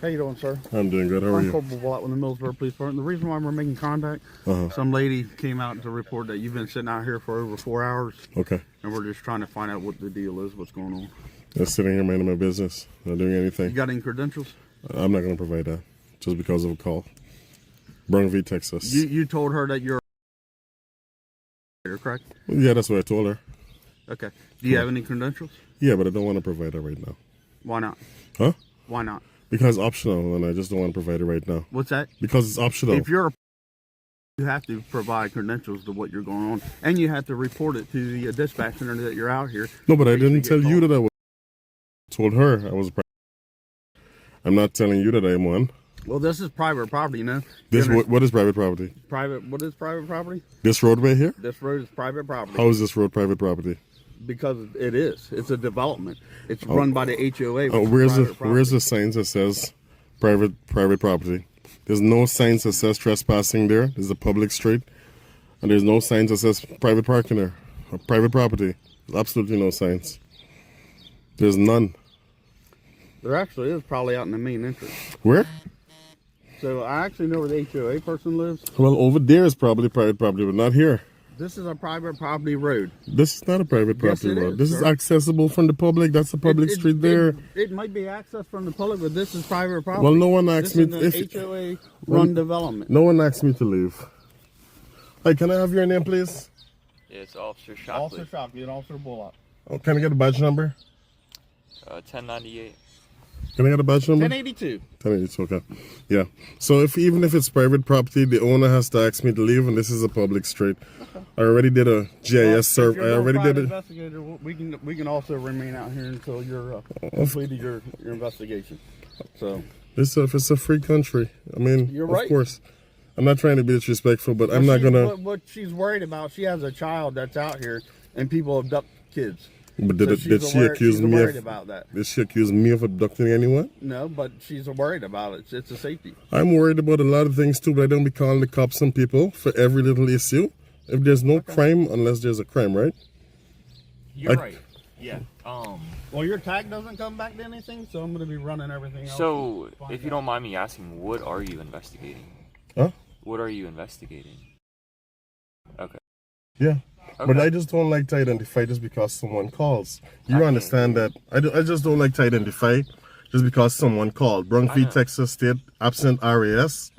How you doing, sir? I'm doing good. How are I'm you? Corporal Bullock with the Millsboro Police Department. The reason why we're making contact, some lady came out to report that you've been sitting out here for over 4 hours. Okay. And we're just trying to find out what the deal is, what's going on. Just sitting here minding my business, not doing anything. You got any credentials? I'm not going to provide that just because of a call. Brunville, Texas. You told her that you're a correct? Yeah, that's what I told her. Okay. Do you have any credentials? Yeah, but I don't want to provide that right now. Why not? Huh? Why not? Because it's optional, and I just don't want to provide it right now. What's that? Because it's optional. If you're you have to provide credentials to what you're going on, and you have to report it to the dispatch center that you're out here. No, but I didn't tell you that I was. I told her I was. I'm not telling you that I'm one. Well, this is private property, you know. This what is private property? What is private property? This roadway here? This road is private property. How is this road private property? Because it is. It's a development. It's run by the HOA. Where's the signs that says private property? There's no signs that says trespassing there. There's a public street, and there's no signs that says private parking there or private property. There's absolutely no signs. There's none. There actually is, probably out in the main entrance. Where? So I actually know where the HOA person lives. Well, over there is probably private property, but not here. This is a private property road. This is not a private property road. This sir. is accessible from the public. That's a public street there. It might be accessed from the public, but this is private property. Well, no one asked me if HOA run development. No one asked me to leave. Hey, can I have your name, please? Yeah, it's Officer Shockley. Officer Shockley and Officer Bullock. Oh, can I get a badge number? 1098. Can I get a badge number? 1082. 1082, okay. Yeah. So even if it's private property, the owner has to ask me to leave, and this is a public street. Okay. I already did a GIS survey. I already did it. Investigator, we can also remain out here until you're completed your investigation. So it's a free country. I mean, you're right. Of course. I'm not trying to be disrespectful, but I'm not gonna. What she's worried about, she has a child that's out here, and people abduct kids. But did she accuse me of abducting anyone? No, but she's worried about it. It's a safety. I'm worried about a lot of things too, but I don't be calling the cops on people for every little issue. If there's no crime, unless there's a crime, right? You're right. Yeah. Well, your tag doesn't come back to anything, so I'm going to be running everything else. So, if you don't mind me asking, what are you investigating? Huh? What are you investigating? Okay. Yeah. Okay. But I just don't like to identify just because someone calls. You understand that? I just don't like to identify just because someone called. Brunville, Texas State, absent RAS.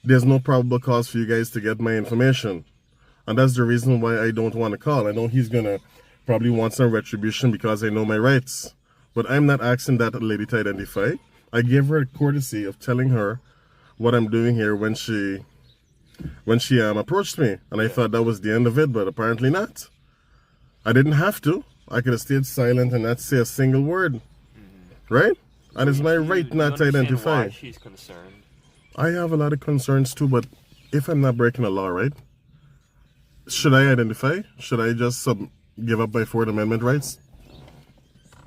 There's no probable cause for you guys to get my information. And that's the reason why I don't want to call. I know he's going to probably want some retribution because I know my rights. But I'm not asking that lady to identify. I gave her a courtesy of telling her what I'm doing here when she approached me, and I thought that was the end of it, but apparently not. I didn't have to. I could have stayed silent and not say a single word, right? And it's my right not to identify. Why she's concerned? I have a lot of concerns too, but if I'm not breaking the law, right? Should I identify? Should I just give up my Fourth Amendment rights?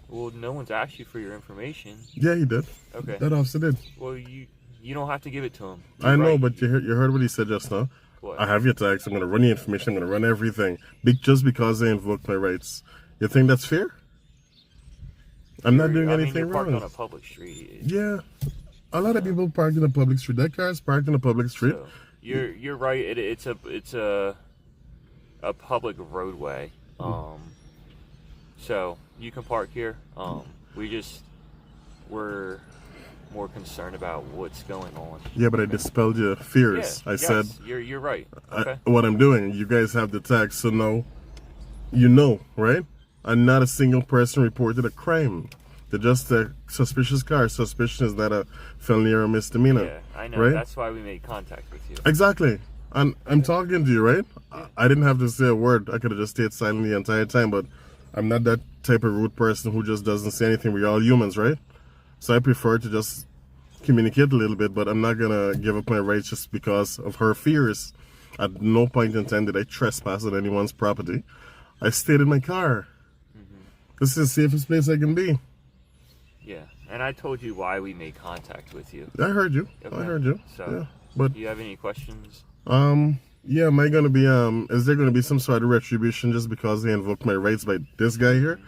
Well, no one's asked you for your information. Yeah, he did. Okay. That officer did. Well, you don't have to give it to him. I know, but you heard what he said just now. What? I have your tags. I'm going to run your information. I'm going to run everything. Just because they invoked my rights. You think that's fair? I'm not doing anything you're parked wrong. on a public street. Yeah. A lot of people park in a public street. That car is parked in a public street. So, you're right. It's a public roadway. So you can park here. We're more concerned about what's going on. Yeah, but I dispelled your fears. Yeah, I said you're right. Okay. what I'm doing. You guys have the tag, so now you know, right? And not a single person reported a crime. They're just a suspicious car. Suspicion is not a felony or a misdemeanor. Yeah, I know. Right? That's why we made contact with you. Exactly. And I'm talking to you, right? I didn't have to say a word. I could have just stayed silent the entire time, but I'm not that type of rude person who just doesn't say anything. We're all humans, right? So I prefer to just communicate a little bit, but I'm not going to give up my rights just because of her fears. At no point in time did I trespass on anyone's property. I stayed in my car. This is the safest place I can be. Yeah, and I told you why we made contact with you. I heard you. Okay. I heard you. So, yeah. But do you have any questions? Yeah, am I gonna be is there gonna be some sort of retribution just because they invoked my rights by this guy here?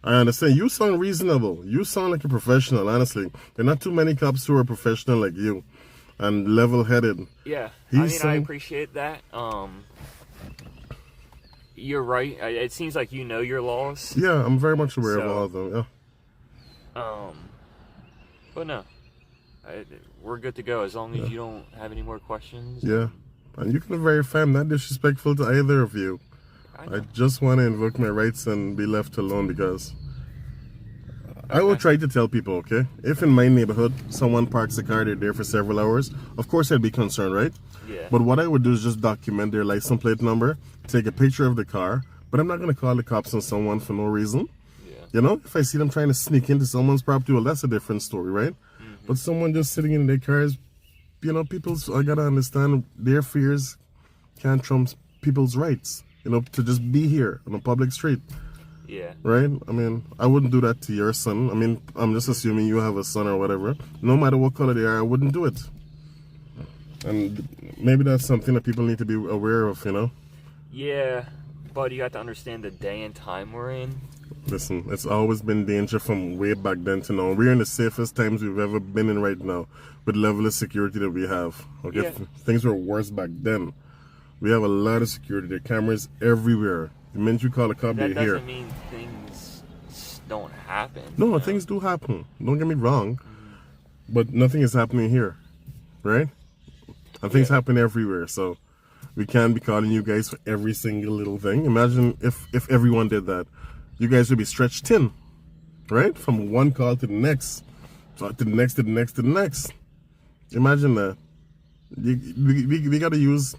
I understand. You sound reasonable. You sound like a professional, honestly. There are not too many cops who are professional like you and level-headed. Yeah, He's I appreciate that. You're right. It seems like you know your laws. Yeah, I'm very much aware of all of them, yeah. But no, we're good to go as long as you don't have any more questions. Yeah. And you can verify I'm not disrespectful to either of you. I just want to invoke my rights and be left alone because I will try to tell people, okay? If in my neighborhood someone parks a car, they're there for several hours, of course I'd be concerned, right? Yeah. But what I would do is just document their license plate number, take a picture of the car, but I'm not going to call the cops on someone for no reason. Yeah. You know, if I see them trying to sneak into someone's property, well, that's a different story, right? Mm-hmm. But someone just sitting in their cars, you know, I got to understand their fears can't trump people's rights, you know, to just be here on a public street. Yeah. Right? I mean, I wouldn't do that to your son. I mean, I'm just assuming you have a son or whatever. No matter what color they are, I wouldn't do it. And maybe that's something that people need to be aware of, you know? Yeah, but you got to understand the day and time we're in. Listen, it's always been danger from way back then to now. We're in the safest times we've ever been in right now with level of security that we have. Okay, things were worse back then. We have a lot of security. There are cameras everywhere. The minute you call a cop, they're here. That doesn't mean things don't happen. No, things do happen. Don't get me wrong. But nothing is happening here. Right? And things happen everywhere. So we can't be calling you guys for every single little thing. Imagine if everyone did that. You guys would be stretched thin. Right? From one call to the next. To the next, to the next, to the next. Imagine that. We got to use...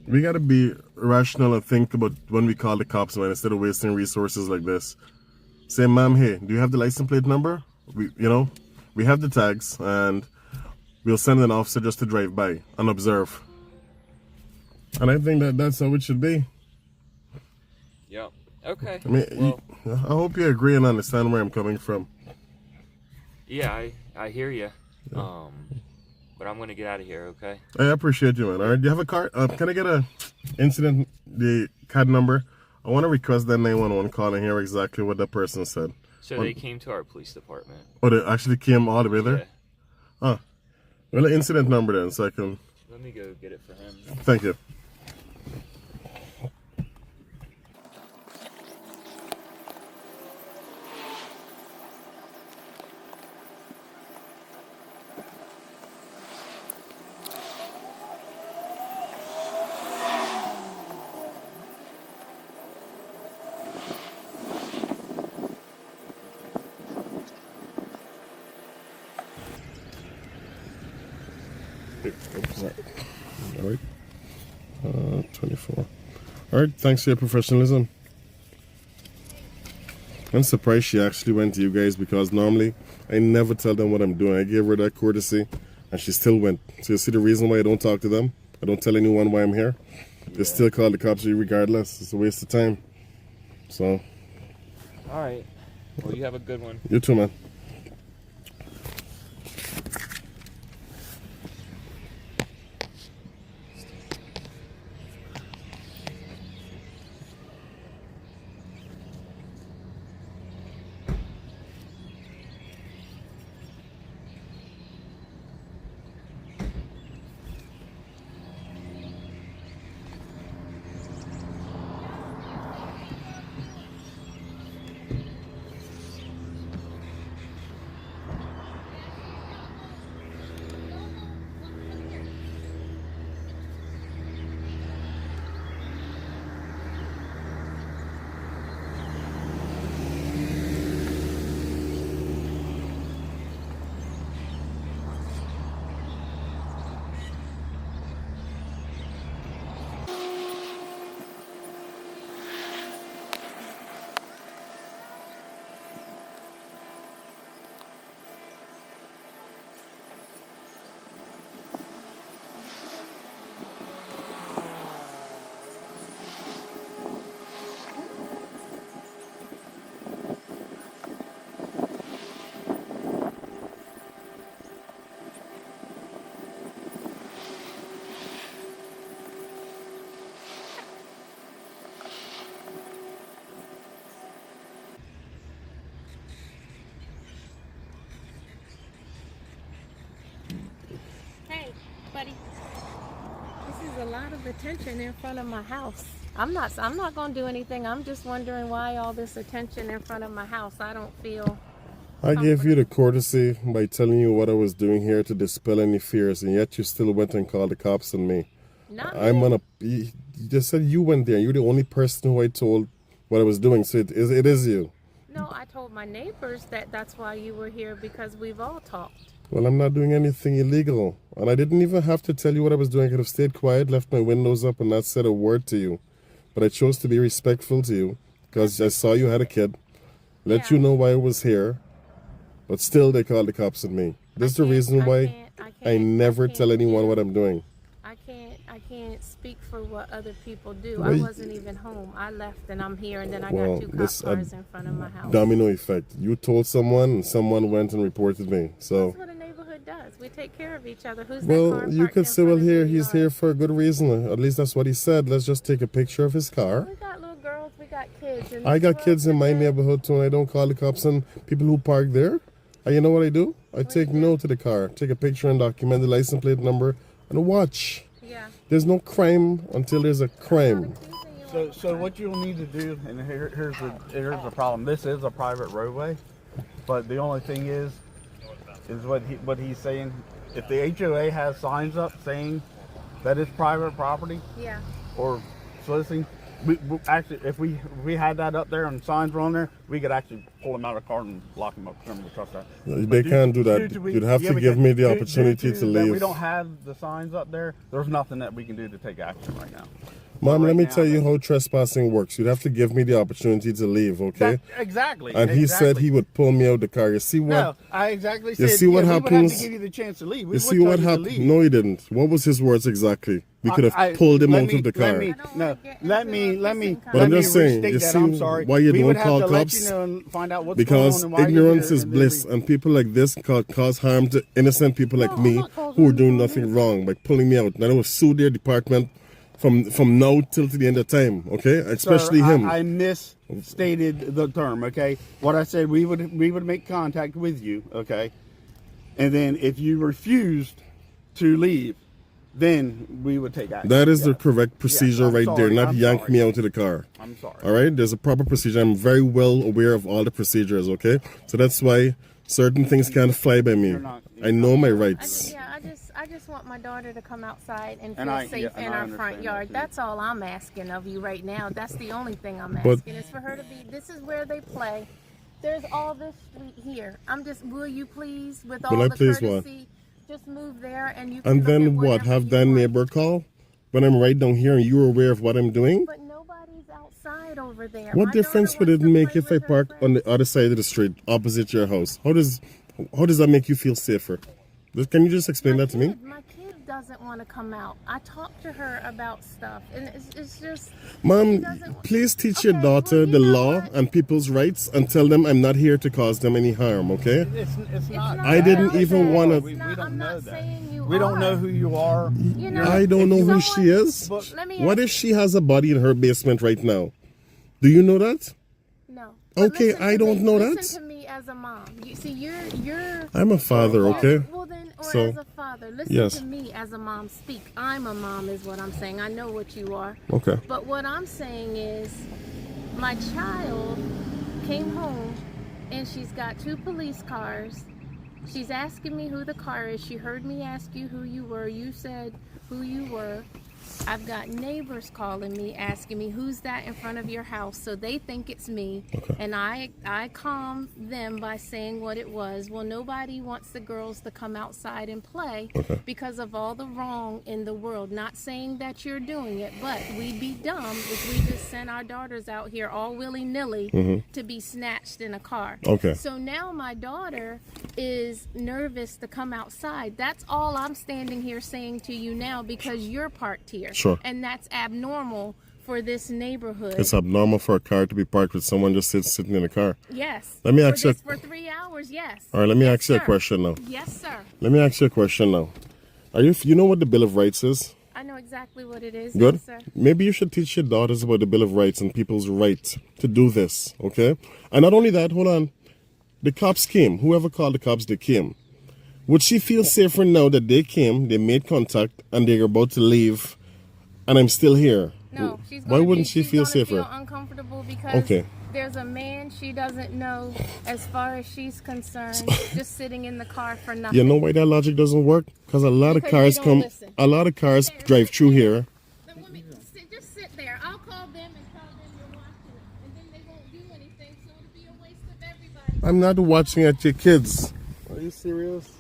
We gotta be rational and think about when we call the cops, man, instead of wasting resources like this. Say, ma'am, hey, do you have the license plate number? We have the tags, and we'll send an officer just to drive by and observe. And I think that's how it should be. Yeah. Okay. I mean, I hope you agree and understand where I'm coming from. Yeah, I hear you. Yeah. But I'm gonna get out of here, okay? I appreciate you, man. All right, do you have a car? Can I get the CAD number? I want to request that 911 call and hear exactly what that person said. So they came to our police department. Oh, they actually came all the way there? Yeah. Oh. Well, the incident number then, so I can... Let me go get it for him. Thank you. All right. 24. All right, thanks for your professionalism. I'm surprised she actually went to you guys because normally I never tell them what I'm doing. I gave her that courtesy and she still went. So you see the reason why I don't talk to them? I don't tell anyone why I'm here. They still call the cops regardless. It's a waste of time. So. All right. Well, you have a good one. You too, man. a lot of attention in front of my house. I'm not going to do anything. I'm just wondering why all this attention in front of my house. I don't feel I gave you the courtesy by telling you what I was doing here to dispel any fears, and yet you still went and called the cops on me. not I'm me. gonna. You just said you went there. You're the only person who I told what I was doing, so it is you. No, I told my neighbors that that's why you were here, because we've all talked. Well, I'm not doing anything illegal, and I didn't even have to tell you what I was doing. I could have stayed quiet, left my windows up, and not said a word to you. But I chose to be respectful to you because I saw you had a kid. Let Yeah. you know why I was here, but still they called the cops on me. This is the reason why I never tell anyone what I'm doing. I can't speak for what other people do. Well, I wasn't even home. I left and I'm here, and then I Well, got two cop this, cars in front of my house. Domino effect. You told someone, and someone went and reported me. So, That's what a neighborhood does. We take care of each other. Who's that well, car you parked could in say, front well, of here your he's yard? here for a good reason. At least that's what he said. Let's just take a picture of his car. We got little girls. We got kids. And I this got world kids in my today- neighborhood too, and I don't call the cops on people who park there. And you know what I do? I take note of the car, take a picture and document the license plate number, and watch. Yeah. There's no crime until there's a crime. So what you'll need to do, and here's the problem. This is a private roadway, but the only thing is what he's saying. If the HOA has signs up saying that it's private property Yeah. or soliciting, we actually, if we had that up there and signs were on there, we could actually pull them out of the car and lock them up. Remember, trust that. They can't do that. You'd have to give me the opportunity to that leave. we don't have the signs up there. There's nothing that we can do to take action right now. Mom, Right let me now, tell you how trespassing works. You'd have to give me the opportunity to leave, okay? Exactly. And he said exactly. he would pull me out of the car. You see what? No, I exactly said. see what We would have happens? to give you the chance to leave. We You would see tell what you to happened? leave. No, he didn't. What was his words exactly? We could have pulled him let out me- of the car. Let me, no, let me. But I'm just saying, restate you that. see I'm sorry. why you we don't would have call to cops? Let you know and find out what's Because going on and why you're ignorance here, is and then bliss, and people like this cause harm to innocent people like No, I'm me not causing who are doing harm. nothing wrong by pulling me out. And I will sue their department from now till to the end of time, okay? Especially Sir, him. I misstated the term. Okay, what I said, we would make contact with you. Okay, and then if you refused to leave, then we would take action. That is the Yes. correct procedure I'm right sorry, there, not I'm yank sorry. me out of the car. I'm sorry. All right, there's a proper procedure. I'm very well aware of all the procedures, okay? So that's why certain things can't fly by me. I know my rights. I just want my daughter to come outside and feel And I- safe yeah, and in I our understand front that, yard. too. That's all I'm asking of you right now. That's the only thing I'm But- asking, is for her to be. This is where they play. There's all this street here. I'm just. Will you please, with all Will I the please what? courtesy, just move there and you can. And look then at what? whatever Have you that want. neighbor call when I'm right down here and you're aware of what I'm doing? But nobody's outside over there. What My difference daughter would it wants to make play if I with her park on friends. the other side of the street, opposite your house? How does that make you feel safer? Can you just explain that to me? My kid doesn't want to come out. I talked to her about stuff, and it's just. Mom, she doesn't- please teach your Okay, daughter well, the you know law what? and people's rights and tell them I'm not here to cause them any harm, okay? It's not. I didn't that. even wanna- We I'm don't know not that. saying you We don't are. know who you are. You know, I don't know who someone- she is. But- Let me What ask- if she has a body in her basement right now? Do you know that? No. Okay, listen I to don't me. know Listen that. to me as a mom. You see, you're. I'm a father, okay? Well then, or So, as a father, listen yes. to me as a mom speak. I'm a mom, is what I'm saying. I know what you are. Okay. But what I'm saying is, my child came home and she's got 2 police cars. She's asking me who the car is. She heard me ask you who you were. You said who you were. I've got neighbors calling me, asking me who's that in front of your house. So they think it's me. Okay. And I calmed them by saying what it was. Well, nobody wants the girls to come outside and play Okay. because of all the wrong in the world. Not saying that you're doing it, but we'd be dumb if we just sent our daughters out here all willy-nilly to be snatched in a car. Okay. So now my daughter is nervous to come outside. That's all I'm standing here saying to you now, because you're parked here. Sure. And that's abnormal for this neighborhood. It's abnormal for a car to be parked with someone just sitting in a car. Yes. Let me For ask you- this- for 3 hours, yes. All right, let me Yes, ask you a sir. question now. Yes, sir. Let me ask you a question now. You know what the Bill of Rights is? I know exactly what it is. Good. Yes, sir. Maybe you should teach your daughters about the Bill of Rights and people's right to do this, okay? And not only that, hold on. The cops came. Whoever called the cops, they came. Would she feel safer now that they came, they made contact, and they're about to leave and I'm still here. No, she's Why gonna wouldn't be, she she's feel gonna safer? Feel uncomfortable because Okay. there's a man she doesn't know, as far as she's concerned, just sitting in the car for nothing. You know why that logic doesn't work? Because a lot of Because cars you don't come, listen. a lot of cars Okay, drive sit through there. here. Then let me just sit there. I'll call them and tell them you're watching it, and then they won't do anything, so it'll be a waste of everybody. I'm not watching at your kids. Are you serious?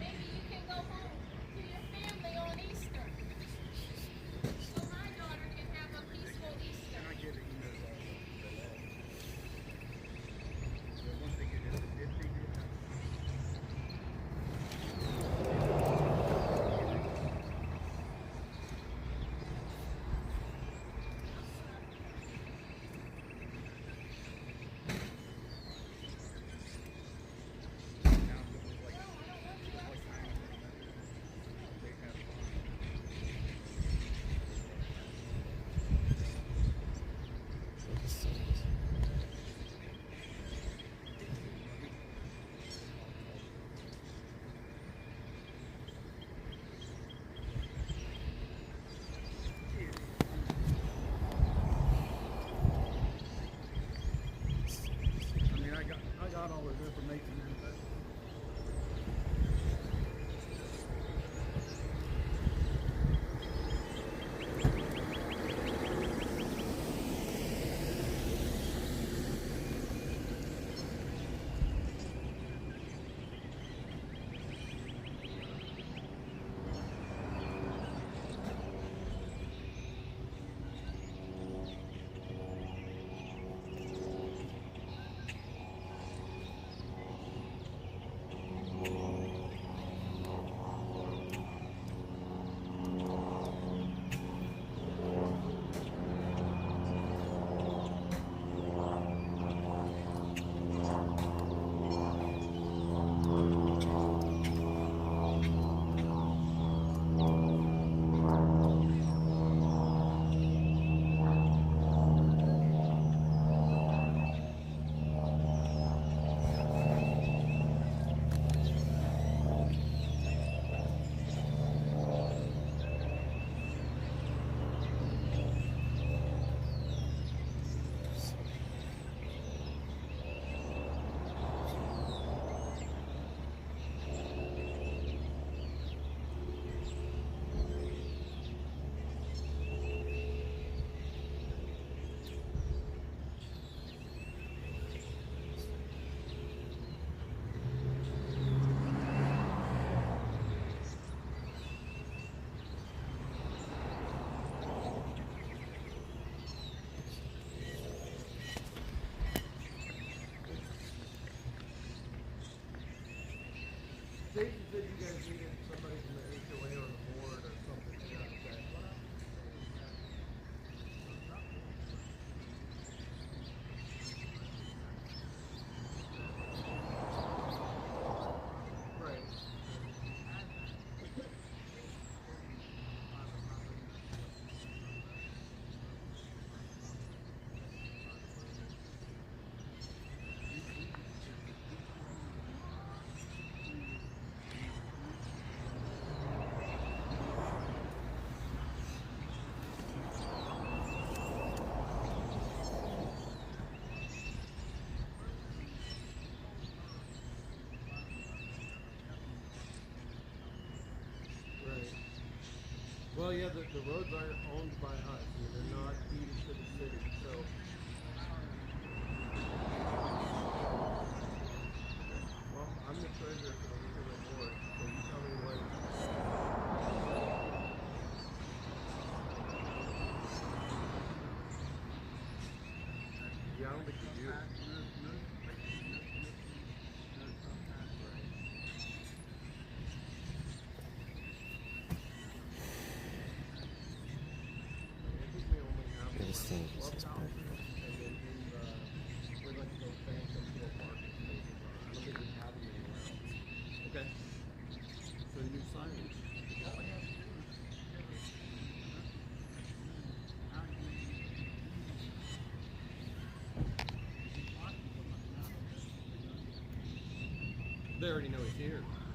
Maybe you can go home to your family on Easter, so my daughter can have a peaceful Easter. I mean, I got all this information in there. Jason said you guys needed somebody from the HOA or the board or something to that effect. Right. Right. Well, yeah, the roads aren't owned by us. I mean, they're not deeded to the city, so. Well, I'm the treasurer for the HOA board, so you tell me what. Yeah, I don't think you do. This thing is just And then in the, we're like those bank and little parking spaces are. I don't think we have them anywhere else. Okay. So new signage. they already know he's here.